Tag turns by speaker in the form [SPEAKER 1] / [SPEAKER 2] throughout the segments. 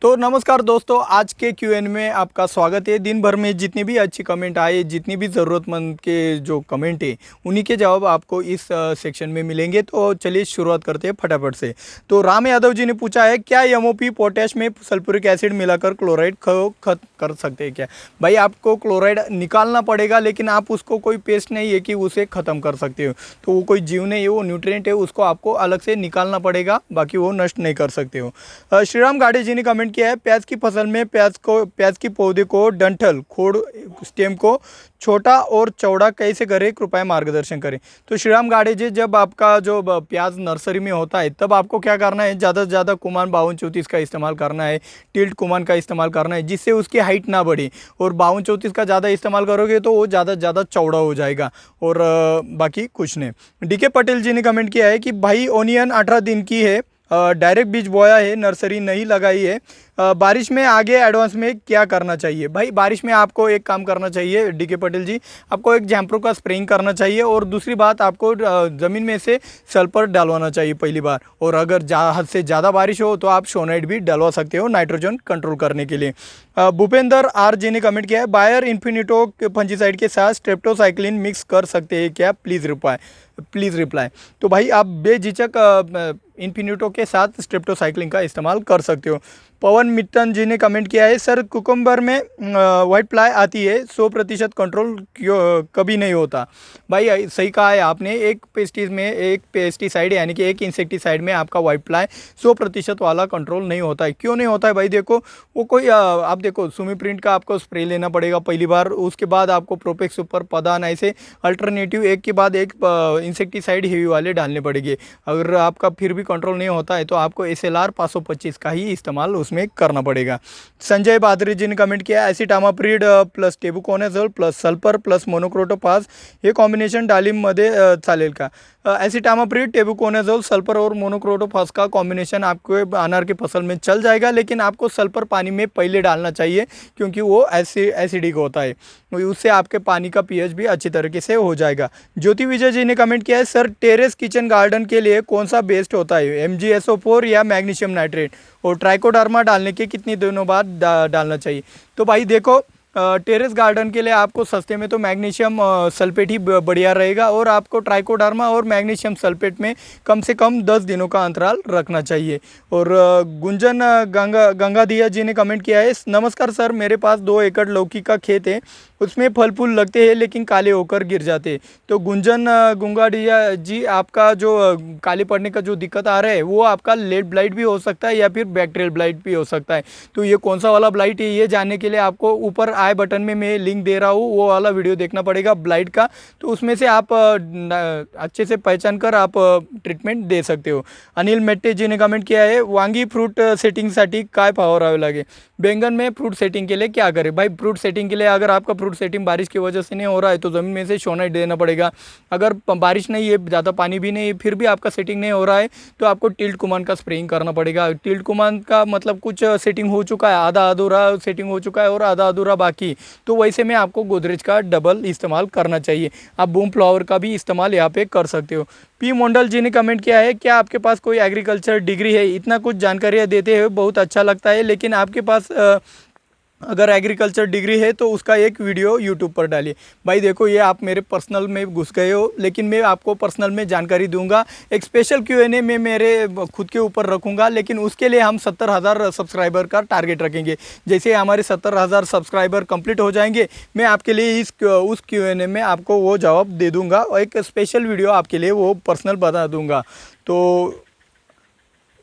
[SPEAKER 1] तो नमस्कार दोस्तों, आज के क्यूएन में आपका स्वागत है। दिन भर में जितनी भी अच्छी कमेंट आए, जितनी भी ज़रूरतमंद के जो कमेंट है, उन्हीं के जवाब आपको इस सेक्शन में मिलेंगे। तो चलिए शुरुआत करते हैं फटाफट से। तो राम यादव जी ने पूछा है, क्या एमओपी पोटैश में सल्फ्यूरिक एसिड मिलाकर क्लोराइड खत्म कर सकते हैं क्या? भाई आपको क्लोराइड निकालना पड़ेगा, लेकिन आप उसको कोई पेस्ट नहीं है कि उसे ख़त्म कर सकते हो। तो वो कोई जीव नहीं है, वो न्यूट्रिएंट है, उसको आपको अलग से निकालना पड़ेगा, बाकी वो नष्ट नहीं कर सकते हो। श्रीराम गाड़े जी ने कमेंट किया है, प्याज की फसल में प्याज की पौधे को डंठल खोड़ स्टेम को छोटा और चौड़ा कैसे करें, कृपया मार्गदर्शन करें। तो श्रीराम गाड़े जी, जब आपका जो प्याज नर्सरी में होता है, तब आपको क्या करना है, ज़्यादा से ज़्यादा कुमान 5234 का इस्तेमाल करना है, टिल्ट कुमान का इस्तेमाल करना है, जिससे उसकी हाइट ना बढ़े। और 5234 का ज़्यादा इस्तेमाल करोगे तो वो ज़्यादा से ज़्यादा चौड़ा हो जाएगा, और बाकी कुछ नहीं। डीके पटेल जी ने कमेंट किया है कि भाई ओनियन 18 दिन की है, डायरेक्ट बीज बोया है, नर्सरी नहीं लगाई है, बारिश में आगे एडवांस में क्या करना चाहिए? भाई बारिश में आपको एक काम करना चाहिए डीके पटेल जी, आपको एक जैम्प्रो का स्प्रेइंग करना चाहिए, और दूसरी बात आपको ज़मीन में से सल्फर डालवाना चाहिए पहली बार। और अगर हद से ज़्यादा बारिश हो तो आप शोनाइट भी डलवा सकते हो नाइट्रोजन कंट्रोल करने के लिए। भूपेंद्र आर जी ने कमेंट किया है, बायर इन्फिनिटो फंजीसाइड के साथ स्ट्रेप्टोसाइक्लिन मिक्स कर सकते हैं क्या? Please reply. तो भाई आप बेझिझक इन्फिनिटो के साथ स्ट्रेप्टोसाइक्लिन का इस्तेमाल कर सकते हो। पवन मित्तन जी ने कमेंट किया है, सर कुकुम्बर में वाइट फ्लाई आती है, 100% कंट्रोल क्यों कभी नहीं होता? भाई सही कहा है आपने, एक पेस्टिसाइड यानी कि एक इंसेक्टिसाइड में आपका वाइट फ्लाई 100% वाला कंट्रोल नहीं होता है। क्यों नहीं होता है भाई? देखो वो कोई आप देखो, सुमी प्रिंट का आपको स्प्रे लेना पड़ेगा पहली बार, उसके बाद आपको प्रोपेक्स सुपर पदान ऐसे अल्टरनेटिव एक के बाद एक इंसेक्टिसाइड हेवी वाले डालने पड़ेंगे। अगर आपका फिर भी कंट्रोल नहीं होता है तो आपको SLR 525 का ही इस्तेमाल उसमें करना पड़ेगा। संजय बादरी जी ने कमेंट किया, acetamiprid plus tebuconazole plus sulphur plus monocrotophos हे कॉम्बिनेशन डाळिंबमध्ये चालेल का? एसिटामाप्रिड, टेबुकोनाझोल, सल्फर और मोनोक्रोटोफास का कॉम्बिनेशन आपको अनार की फसल में चल जाएगा, लेकिन आपको सल्फर पानी में पहले डालना चाहिए, क्योंकि वो एसिडिक होता है, उससे आपके पानी का pH भी अच्छी तरीके से हो जाएगा। ज्योति विजय जी ने कमेंट किया है, सर टेरेस किचन गार्डन के लिए कौन सा बेस्ट होता है, MgSO4 या मैग्नीशियम नाइट्रेट, और ट्राइकोडर्मा डालने के कितने दिनों बाद डालना चाहिए? तो भाई देखो, टेरेस गार्डन के लिए आपको सस्ते में तो मैग्नीशियम सल्फेट ही बढ़िया रहेगा, और आपको ट्राइकोडर्मा और मैग्नीशियम सल्फेट में कम से कम 10 दिनों का अंतराल रखना चाहिए। और गुंजन गंगादिया जी ने कमेंट किया है, नमस्कार सर, मेरे पास 2 एकड़ लौकी का खेत है, उसमें फल फूल लगते हैं लेकिन काले होकर गिर जाते हैं। तो गुंजन गुंगाडिया जी, आपका जो काले पड़ने का जो दिक्कत आ रहा है, वो आपका लेड ब्लाइट भी हो सकता है या फिर बैक्टीरियल ब्लाइट भी हो सकता है। तो ये कौन सा वाला ब्लाइट है, ये जानने के लिए आपको ऊपर आई बटन में मैं लिंक दे रहा हूँ, वो वाला वीडियो देखना पड़ेगा ब्लाइट का। तो उसमें से आप अच्छे से पहचान कर आप ट्रीटमेंट दे सकते हो। अनिल मेट्टे जी ने कमेंट किया है, वांगी फ्रूट सेटिंगसाठी काय फवारावे लागेल? बैंगन में फ्रूट सेटिंग के लिए क्या करें? भाई फ्रूट सेटिंग के लिए अगर आपका फ्रूट सेटिंग बारिश की वजह से नहीं हो रहा है तो ज़मीन में से शोनाइट देना पड़ेगा। अगर बारिश नहीं है, ज़्यादा पानी भी नहीं है, फिर भी आपका सेटिंग नहीं हो रहा है, तो आपको टिल्ट कुमान का स्प्रेइंग करना पड़ेगा। टिल्ट कुमान का मतलब कुछ सेटिंग हो चुका है, आधा अधूरा सेटिंग हो चुका है और आधा अधूरा बाकी, तो वैसे में आपको गोदरेज का डबल इस्तेमाल करना चाहिए। आप बूम फ्लावर का भी इस्तेमाल यहाँ पे कर सकते हो। पी मंडल जी ने कमेंट किया है, क्या आपके पास कोई एग्रीकल्चर डिग्री है? इतना कुछ जानकारियाँ देते हैं, बहुत अच्छा लगता है, लेकिन आपके पास अगर एग्रीकल्चर डिग्री है तो उसका एक वीडियो यूट्यूब पर डालिए। भाई देखो, ये आप मेरे पर्सनल में घुस गए हो, लेकिन मैं आपको पर्सनल में जानकारी दूंगा। एक स्पेशल Q&A में मेरे खुद के ऊपर रखूंगा, लेकिन उसके लिए हम 70,000 सब्सक्राइबर का टारगेट रखेंगे। जैसे हमारे 70,000 सब्सक्राइबर कंप्लीट हो जाएंगे, मैं आपके लिए उस Q&A में आपको वो जवाब दे दूँगा, और एक स्पेशल वीडियो आपके लिए वो पर्सनल बता दूँगा। तो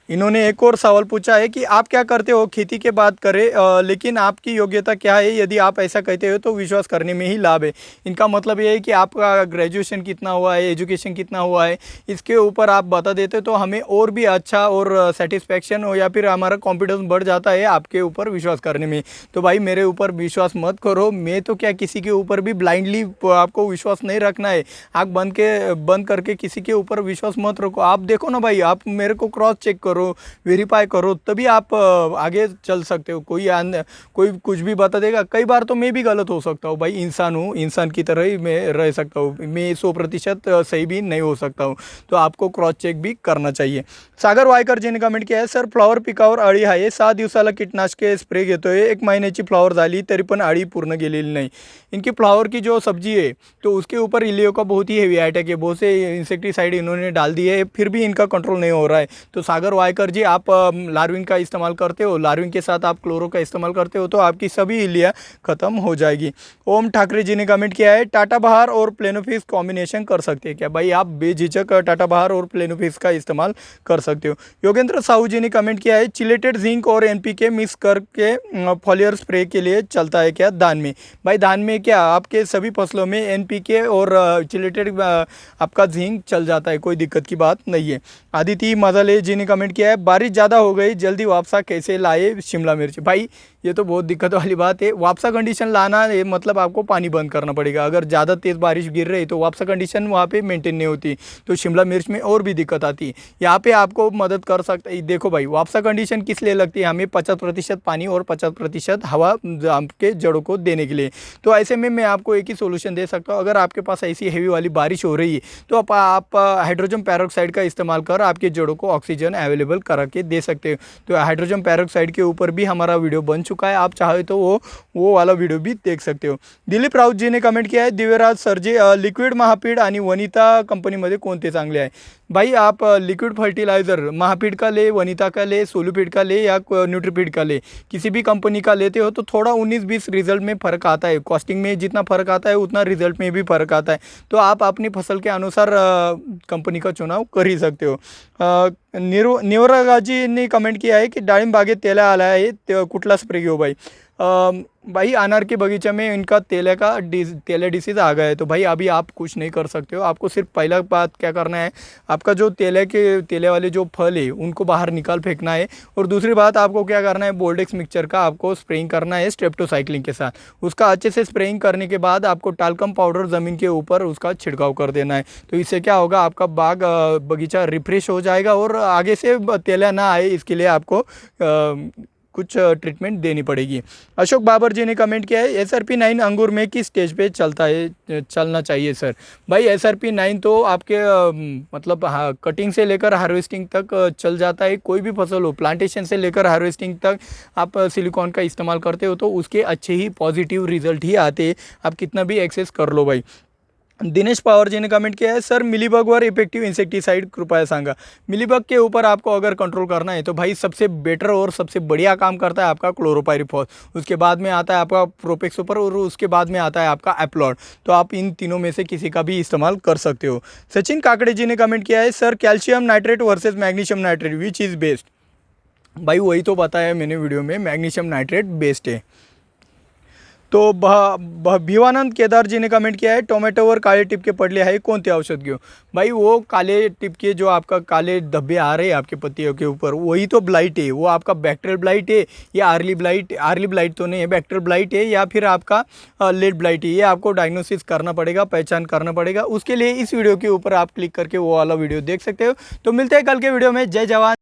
[SPEAKER 1] इन्होंने एक और सवाल पूछा है कि आप क्या करते हो, खेती के बाद करें, लेकिन आपकी योग्यता क्या है? यदि आप ऐसा कहते हो तो विश्वास करने में ही लाभ है। इनका मतलब ये है कि आपका ग्रेजुएशन कितना हुआ है, एजुकेशन कितना हुआ है, इसके ऊपर आप बता देते तो हमें और भी अच्छा और सेटिस्फैक्शन हो, या फिर हमारा कॉन्फिडेंस बढ़ जाता है आपके ऊपर विश्वास करने में। तो भाई मेरे ऊपर विश्वास मत करो, मैं तो क्या किसी के ऊपर भी ब्लाइंडली आपको विश्वास नहीं रखना है। आँख बंद करके किसी के ऊपर विश्वास मत रखो। आप देखो ना भाई, आप मेरे को क्रॉस चेक करो, करो, वेरीफाई करो, तभी आप आगे चल सकते हो। कोई कुछ भी बता देगा, कई बार तो मैं भी गलत हो सकता हूँ भाई, इंसान हूँ, इंसान की तरह ही मैं रह सकता हूँ, मैं 100% सही भी नहीं हो सकता हूँ। तो आपको क्रॉस चेक भी करना चाहिए। सागर वायकर जी ने कमेंट केलं आहे, सर फ्लॉवर पिकावर अळी आहे, 6 दिवसाला कीटनाशके स्प्रे घेतोय, 1 महिन्याची फ्लॉवर झाली तरी पण अळी पूर्ण गेलेली नाही। इनकी फ्लावर की जो सब्जी है तो उसके ऊपर इलियो का बहुत ही हेवी अटैक है, बहुत से इंसेक्टिसाइड इन्होंने डाल दिए है, फिर भी इनका कंट्रोल नहीं हो रहा है। तो सागर वायकर जी, आप लार्विन का इस्तेमाल करते हो, लार्विन के साथ आप क्लोरो का इस्तेमाल करते हो, तो आपकी सभी इलिया ख़त्म हो जाएगी। ओम ठाकरे जी ने कमेंट किया है, टाटा बहार और प्लेनोफिस कॉम्बिनेशन कर सकते हैं क्या? भाई आप बेझिझक टाटा बहार और प्लेनोफिस का इस्तेमाल कर सकते हो। योगेंद्र साहू जी ने कमेंट किया है, चिलेटेड जिंक और एनपीके मिक्स करके फॉलियर स्प्रे के लिए चलता है क्या धान में? भाई धान में क्या आपके सभी फसलों में एनपीके और चिलेटेड आपका जिंक चल जाता है, कोई दिक्कत की बात नहीं है। आदित्य मजाले जी ने कमेंट किया है, बारिश ज़्यादा हो गई, जल्दी वापसा कैसे लाए शिमला मिर्च? भाई ये तो बहुत दिक्कत वाली बात है। वापसा कंडीशन लाना है मतलब आपको पानी बंद करना पड़ेगा। अगर ज़्यादा तेज़ बारिश गिर रही तो वापसा कंडीशन वहाँ पे मेंटेन नहीं होती, तो शिमला मिर्च में और भी दिक्कत आती है। यहाँ पे आपको मदद कर सकता है। देखो भाई, वापसा कंडीशन किस लिए लगती है? हमें 50% पानी और 50% हवा आपके जड़ों को देने के लिए। तो ऐसे में मैं आपको एक ही सोल्यूशन दे सकता हूँ। अगर आपके पास ऐसी हेवी वाली बारिश हो रही है तो आप हाइड्रोजन पेरोक्साइड का इस्तेमाल कर आपके जड़ों को ऑक्सीजन अवेलेबल करा के दे सकते हो। तो हाइड्रोजन पेरोक्साइड के ऊपर भी हमारा वीडियो बन चुका है, आप चाहे तो वो वाला वीडियो भी देख सकते हो। दिलीप राऊत जी ने कमेंट किया है, दिव्यराज सरजी, लिक्विड महापीड आणि वनिता कंपनीमध्ये कोणते चांगले आहे? भाई आप लिक्विड फर्टिलाइज़र महापीड का ले, वनिता का ले, सोलूपीड का ले या न्यूट्रीपीड का ले, किसी भी कंपनी का लेते हो तो थोड़ा 19-20 रिजल्ट में फ़र्क आता है। कॉस्टिंग में जितना फ़र्क आता है उतना रिजल्ट में भी फ़र्क आता है। तो आप अपनी फसल के अनुसार कंपनी का चुनाव कर ही सकते हो। निवरागाजींनी कमेंट किया है की डाळिंब बागेत तेला आला आहे, कुठला स्प्रे घेऊ भाई? भाई अनार के बगीचे में इनका तेला डिसीज़ आ गया है, तो भाई अभी आप कुछ नहीं कर सकते हो। आपको सिर्फ पहला बात क्या करना है, आपका जो तेले वाले जो फल है उनको बाहर निकाल फेंकना है। और दूसरी बात आपको क्या करना है, बोल्डेक्स मिक्सचर का आपको स्प्रेइंग करना है स्ट्रेप्टोसाइक्लिन के साथ। उसका अच्छे से स्प्रेइंग करने के बाद आपको टाल्कम पाउडर ज़मीन के ऊपर उसका छिड़काव कर देना है। तो इससे क्या होगा, आपका बगीचा रिफ्रेश हो जाएगा और आगे से तेला ना आए इसके लिए आपको कुछ ट्रीटमेंट देनी पड़ेगी। अशोक बाबर जी ने कमेंट किया है, SRP 9 अंगूर में किस स्टेज पे चलना चाहिए सर? भाई SRP 9 तो आपके मतलब कटिंग से लेकर हार्वेस्टिंग तक चल जाता है। कोई भी फसल हो, प्लांटेशन से लेकर हार्वेस्टिंग तक आप सिलिकॉन का इस्तेमाल करते हो तो उसके अच्छे ही पॉजिटिव रिजल्ट ही आते हैं, आप कितना भी एक्सेस कर लो भाई। दिनेश पवार जी ने कमेंट किया है, सर मिलीबगवर इफेक्टिव इंसेक्टिसाइड कृपया सांगा। मिलीबग के ऊपर आपको अगर कंट्रोल करना है तो भाई सबसे बेटर और सबसे बढ़िया काम करता है आपका क्लोरोपाइरिफॉस, उसके बाद में आता है आपका प्रोपेक्स सुपर और उसके बाद में आता है आपका एप्लॉड। तो आप इन तीनों में से किसी का भी इस्तेमाल कर सकते हो। सचिन काकड़े जी ने कमेंट किया है, sir calcium nitrate versus magnesium nitrate which is best? भाई वही तो बताया मैंने वीडियो में, मैग्नीशियम नाइट्रेट बेस्ट है। तो भिवानंद केदार जी ने कमेंट किया है, टोमॅटोवर काळे टिपके पडले आहे, कोणते औषध घेऊ? भाई वो काले टिपके जो आपका काले धब्बे आ रहे हैं आपके पत्तियों के ऊपर, वही तो ब्लाइट है। वो आपका बैक्टीरियल ब्लाइट है या अर्ली ब्लाइट तो नहीं है, बैक्टीरियल ब्लाइट है या फिर आपका लेट ब्लाइट है। ये आपको डायग्नोसिस करना पड़ेगा, पहचान करना पड़ेगा। उसके लिए इस वीडियो के ऊपर आप क्लिक करके वो वाला वीडियो देख सकते हो। तो मिलते हैं कल के वीडियो में। जय जवान।